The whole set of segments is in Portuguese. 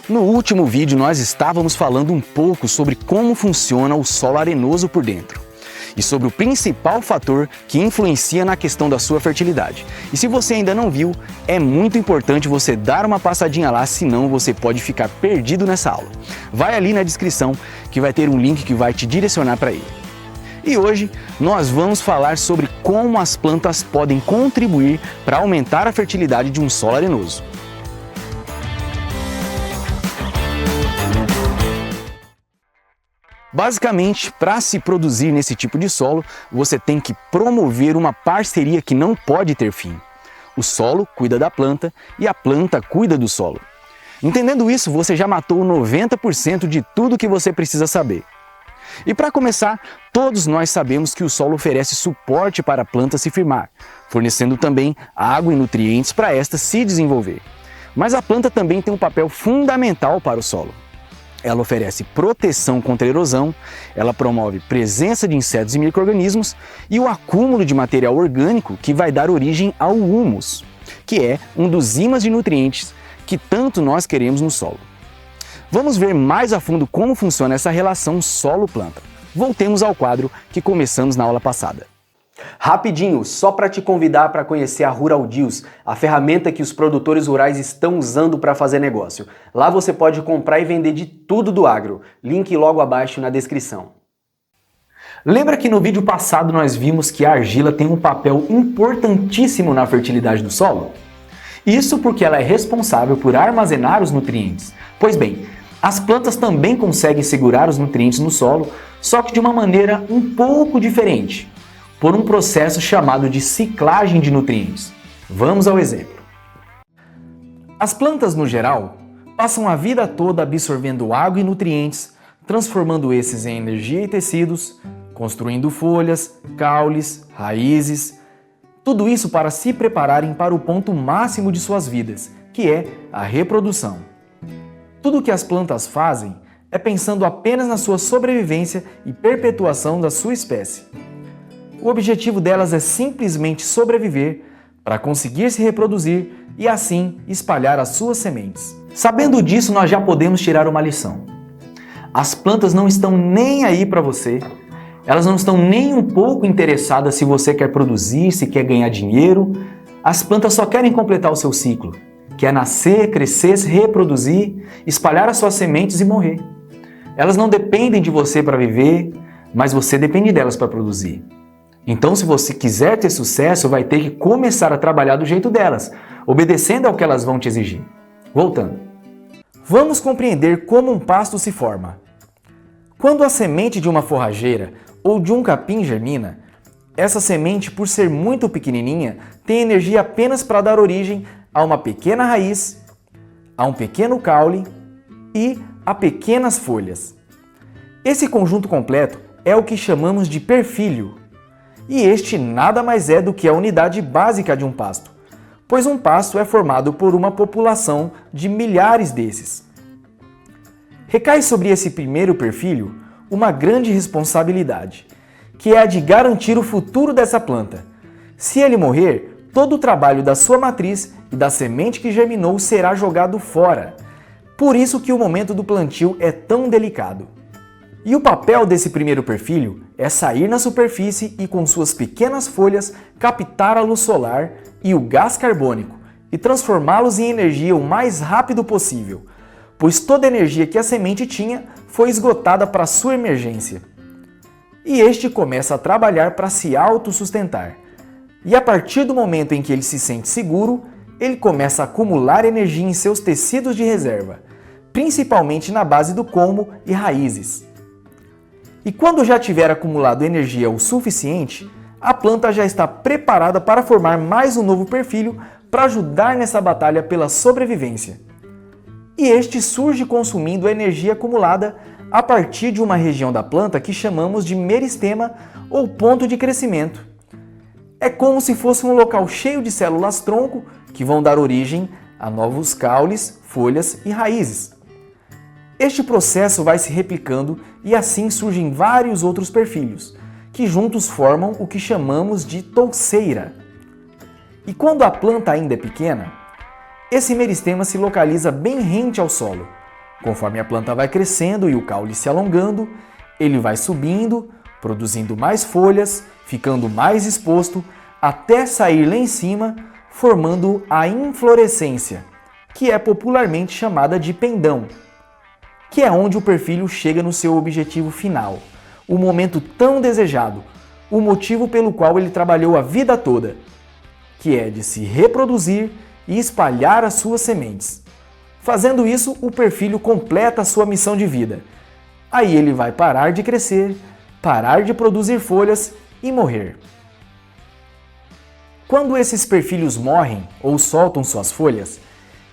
No último vídeo nós estávamos falando um pouco sobre como funciona o solo arenoso por dentro e sobre o principal fator que influencia na questão da sua fertilidade. E se você ainda não viu, é muito importante você dar uma passadinha lá, senão você pode ficar perdido nessa aula. Vai ali na descrição que vai ter um link que vai te direcionar para ele. E hoje nós vamos falar sobre como as plantas podem contribuir para aumentar a fertilidade de um solo arenoso. Basicamente, para se produzir nesse tipo de solo, você tem que promover uma parceria que não pode ter fim. O solo cuida da planta e a planta cuida do solo. Entendendo isso, você já matou 90% de tudo que você precisa saber. E para começar, todos nós sabemos que o solo oferece suporte para a planta se firmar, fornecendo também água e nutrientes para esta se desenvolver. Mas a planta também tem um papel fundamental para o solo. Ela oferece proteção contra erosão, ela promove presença de insetos e micro-organismos e o acúmulo de material orgânico que vai dar origem ao humus, que é um dos ímãs de nutrientes que tanto nós queremos no solo. Vamos ver mais a fundo como funciona essa relação solo-planta. Voltemos ao quadro que começamos na aula passada. Rapidinho, só para te convidar para conhecer a Rural Deals, a ferramenta que os produtores rurais estão usando para fazer negócio. Lá você pode comprar e vender de tudo do agro. Link logo abaixo na descrição. Lembra que no vídeo passado nós vimos que a argila tem um papel importantíssimo na fertilidade do solo? Isso porque ela é responsável por armazenar os nutrientes. Pois bem, as plantas também conseguem segurar os nutrientes no solo, só que de uma maneira um pouco diferente, por um processo chamado de ciclagem de nutrientes. Vamos ao exemplo. As plantas, no geral, passam a vida toda absorvendo água e nutrientes, transformando esses em energia e tecidos, construindo folhas, caules, raízes, tudo isso para se prepararem para o ponto máximo de suas vidas, que é a reprodução. Tudo o que as plantas fazem é pensando apenas na sua sobrevivência e perpetuação da sua espécie. O objetivo delas é simplesmente sobreviver para conseguir se reproduzir e assim espalhar as suas sementes. Sabendo disso, nós já podemos tirar uma lição. As plantas não estão nem aí para você, elas não estão nem um pouco interessadas se você quer produzir, se quer ganhar dinheiro. As plantas só querem completar o seu ciclo, que é nascer, crescer, se reproduzir, espalhar as suas sementes e morrer. Elas não dependem de você para viver, mas você depende delas para produzir. Então, se você quiser ter sucesso, vai ter que começar a trabalhar do jeito delas, obedecendo ao que elas vão te exigir. Voltando. Vamos compreender como um pasto se forma. Quando a semente de uma forrageira ou de um capim germina, essa semente, por ser muito pequenininha, tem energia apenas para dar origem a uma pequena raiz, a um pequeno caule e a pequenas folhas. Esse conjunto completo é o que chamamos de perfílio. E este nada mais é do que a unidade básica de um pasto, pois um pasto é formado por uma população de milhares desses. Recai sobre esse primeiro perfílio uma grande responsabilidade, que é a de garantir o futuro dessa planta. Se ele morrer, todo o trabalho da sua matriz e da semente que germinou será jogado fora. Por isso que o momento do plantio é tão delicado. E o papel desse primeiro perfílio é sair na superfície e com suas pequenas folhas captar a luz solar e o gás carbônico e transformá-los em energia o mais rápido possível, pois toda a energia que a semente tinha foi esgotada para sua emergência. E este começa a trabalhar para se autossustentar. E a partir do momento em que ele se sente seguro, ele começa a acumular energia em seus tecidos de reserva, principalmente na base do colmo e raízes. E quando já tiver acumulado energia o suficiente, a planta já está preparada para formar mais um novo perfílio para ajudar nessa batalha pela sobrevivência. E este surge consumindo a energia acumulada a partir de uma região da planta que chamamos de meristema ou ponto de crescimento. É como se fosse um local cheio de células-tronco que vão dar origem a novos caules, folhas e raízes. Este processo vai se replicando e assim surgem vários outros perfílios, que juntos formam o que chamamos de touceira. E quando a planta ainda é pequena, esse meristema se localiza bem rente ao solo, Conforme a planta vai crescendo e o caule se alongando, ele vai subindo, produzindo mais folhas, ficando mais exposto, até sair lá em cima, formando a inflorescência, que é popularmente chamada de pendão, que é onde o perfilho chega no seu objetivo final, o momento tão desejado, o motivo pelo qual ele trabalhou a vida toda, que é de se reproduzir e espalhar as suas sementes. Fazendo isso, o perfilho completa a sua missão de vida. Aí ele vai parar de crescer, parar de produzir folhas e morrer. Quando esses perfilhos morrem ou soltam suas folhas,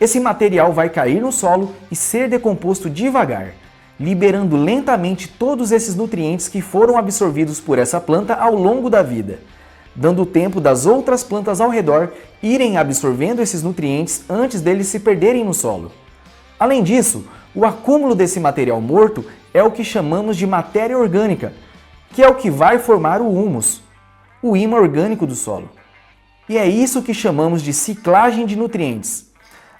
esse material vai cair no solo e ser decomposto devagar, liberando lentamente todos esses nutrientes que foram absorvidos por essa planta ao longo da vida, dando tempo das outras plantas ao redor irem absorvendo esses nutrientes antes deles se perderem no solo. Além disso, o acúmulo desse material morto é o que chamamos de matéria orgânica, que é o que vai formar o humus, o ímã orgânico do solo. E é isso que chamamos de ciclagem de nutrientes.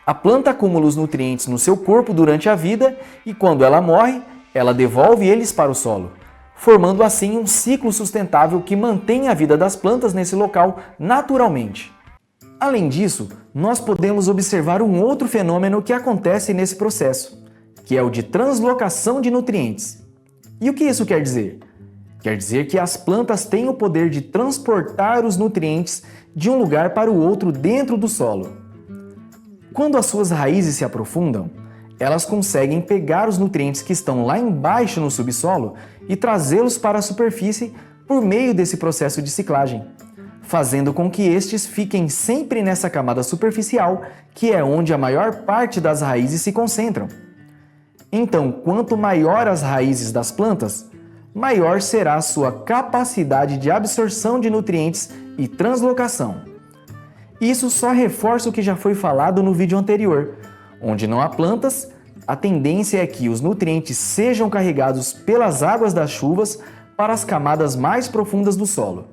A planta acumula os nutrientes no seu corpo durante a vida e quando ela morre, ela devolve eles para o solo, formando assim um ciclo sustentável que mantém a vida das plantas nesse local naturalmente. Além disso, nós podemos observar um outro fenômeno que acontece nesse processo, que é o de translocação de nutrientes. E o que isso quer dizer? Quer dizer que as plantas têm o poder de transportar os nutrientes de um lugar para o outro dentro do solo. Quando as suas raízes se aprofundam, elas conseguem pegar os nutrientes que estão lá embaixo no subsolo e trazê-los para a superfície por meio desse processo de ciclagem, fazendo com que estes fiquem sempre nessa camada superficial, que é onde a maior parte das raízes se concentram. Então, quanto maior as raízes das plantas, maior será a sua capacidade de absorção de nutrientes e translocação. Isso só reforça o que já foi falado no vídeo anterior. Onde não há plantas, a tendência é que os nutrientes sejam carregados pelas águas das chuvas para as camadas mais profundas do solo.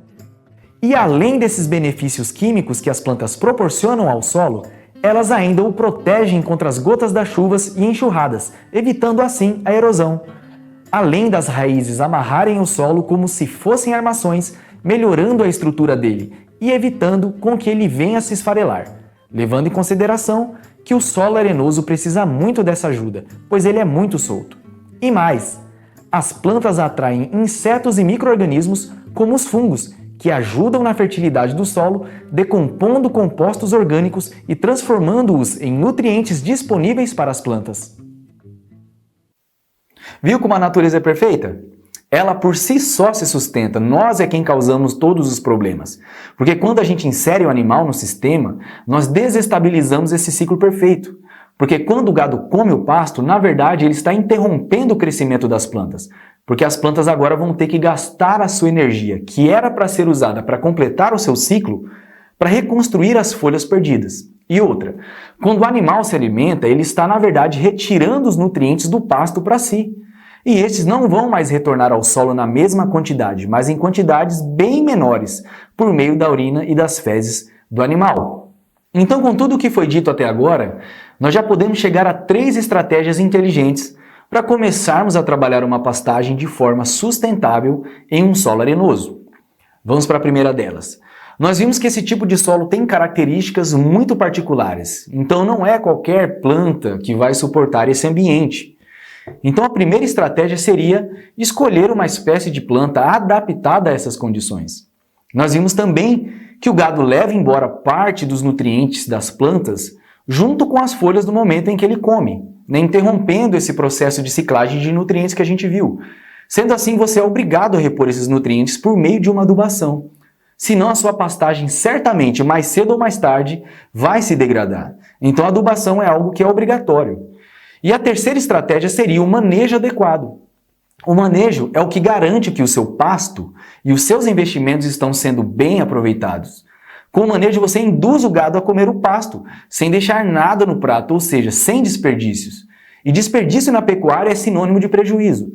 E além desses benefícios químicos que as plantas proporcionam ao solo, elas ainda o protegem contra as gotas das chuvas e enxurradas, evitando assim a erosão. Além das raízes amarrarem o solo como se fossem armações, melhorando a estrutura dele e evitando com que ele venha a se esfarelar, levando em consideração que o solo arenoso precisa muito dessa ajuda, pois ele é muito solto. E mais, as plantas atraem insetos e micro-organismos como os fungos, que ajudam na fertilidade do solo, decompondo compostos orgânicos e transformando-os em nutrientes disponíveis para as plantas. Viu como a natureza é perfeita? Ela por si só se sustenta, nós é quem causamos todos os problemas. Porque quando a gente insere o animal no sistema, nós desestabilizamos esse ciclo perfeito. Porque quando o gado come o pasto, na verdade ele está interrompendo o crescimento das plantas. Porque as plantas agora vão ter que gastar a sua energia, que era para ser usada para completar o seu ciclo, para reconstruir as folhas perdidas. E outra, quando o animal se alimenta, ele está na verdade retirando os nutrientes do pasto para si. E estes não vão mais retornar ao solo na mesma quantidade, mas em quantidades bem menores, por meio da urina e das fezes do animal. Então, com tudo o que foi dito até agora, nós já podemos chegar a 3 estratégias inteligentes para começarmos a trabalhar uma pastagem de forma sustentável em um solo arenoso. Vamos para a primeira delas. Nós vimos que esse tipo de solo tem características muito particulares, então não é qualquer planta que vai suportar esse ambiente. Então a primeira estratégia seria escolher uma espécie de planta adaptada a essas condições. Nós vimos também que o gado leva embora parte dos nutrientes das plantas junto com as folhas do momento em que ele come, interrompendo esse processo de ciclagem de nutrientes que a gente viu. Sendo assim, você é obrigado a repor esses nutrientes por meio de uma adubação. Senão a sua pastagem certamente, mais cedo ou mais tarde, vai se degradar. Então a adubação é algo que é obrigatório. E a terceira estratégia seria o manejo adequado. O manejo é o que garante que o seu pasto e os seus investimentos estão sendo bem aproveitados. Com o manejo você induz o gado a comer o pasto, sem deixar nada no prato, ou seja, sem desperdícios. E desperdício na pecuária é sinônimo de prejuízo.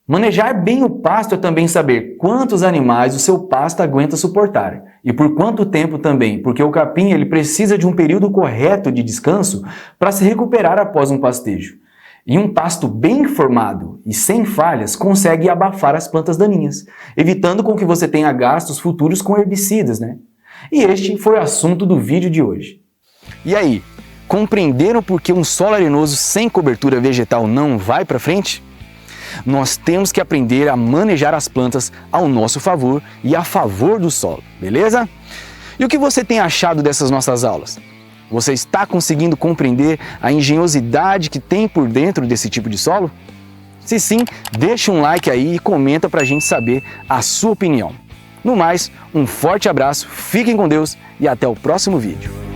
Manejar bem o pasto é também saber quantos animais o seu pasto aguenta suportar. E por quanto tempo também, porque o capim ele precisa de um período correto de descanso para se recuperar após um pastejo. E um pasto bem formado e sem falhas consegue abafar as plantas daninhas, evitando com que você tenha gastos futuros com herbicidas, né? E este foi o assunto do vídeo de hoje. E aí, compreenderam por que um solo arenoso sem cobertura vegetal não vai para frente? Nós temos que aprender a manejar as plantas ao nosso favor e a favor do solo, beleza? E o que você tem achado dessas nossas aulas? Você está conseguindo compreender a engenhosidade que tem por dentro desse tipo de solo? Se sim, deixa um like aí e comenta pra gente saber a sua opinião. No mais, um forte abraço, fiquem com Deus e até o próximo vídeo.